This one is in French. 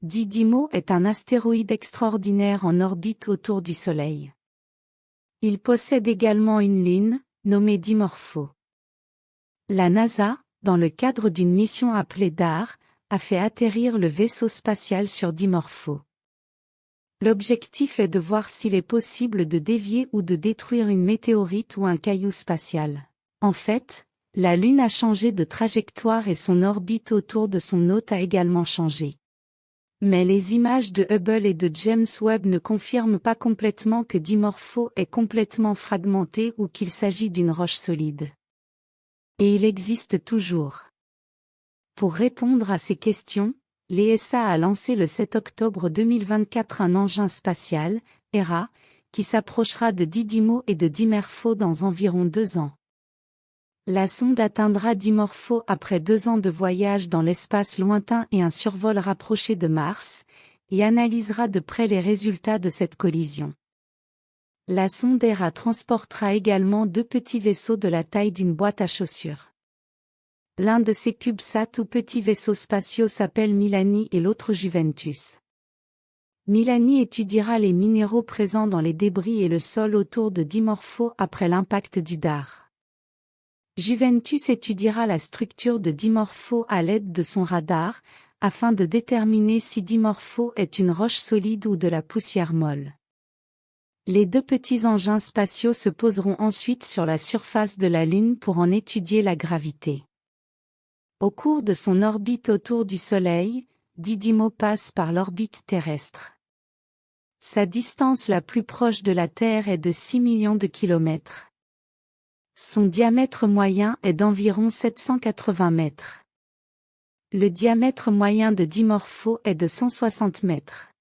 Didymos est un astéroïde extraordinaire en orbite autour du Soleil. Il possède également une lune, nommée Dimorphos. La NASA, dans le cadre d'une mission appelée DART, a fait atterrir le vaisseau spatial sur Dimorphos. L'objectif est de voir s'il est possible de dévier ou de détruire une météorite ou un caillou spatial. En fait, la Lune a changé de trajectoire et son orbite autour de son hôte a également changé. Mais les images de Hubble et de James Webb ne confirment pas complètement que Dimorphos est complètement fragmenté ou qu'il s'agit d'une roche solide. Et il existe toujours. Pour répondre à ces questions, l'ESA a lancé le 7 octobre 2024 un engin spatial, Hera, qui s'approchera de Didymos et de Dimorphos dans environ 2 ans. La sonde atteindra Dimorphos après 2 ans de voyage dans l'espace lointain et un survol rapproché de Mars, et analysera de près les résultats de cette collision. La sonde Hera transportera également 2 petits vaisseaux de la taille d'une boîte à chaussures. L'un de ces CubeSats ou petits vaisseaux spatiaux s'appelle Milani et l'autre Juventus. Milani étudiera les minéraux présents dans les débris et le sol autour de Dimorphos après l'impact du DART. Juventus étudiera la structure de Dimorphos à l'aide de son radar, afin de déterminer si Dimorphos est une roche solide ou de la poussière molle. Les 2 petits engins spatiaux se poseront ensuite sur la surface de la Lune pour en étudier la gravité. Au cours de son orbite autour du Soleil, Didymos passe par l'orbite terrestre. Sa distance la plus proche de la Terre est de 6 millions de kilomètres. Son diamètre moyen est d'environ 780 mètres. Le diamètre moyen de Dimorphos est de 160 mètres.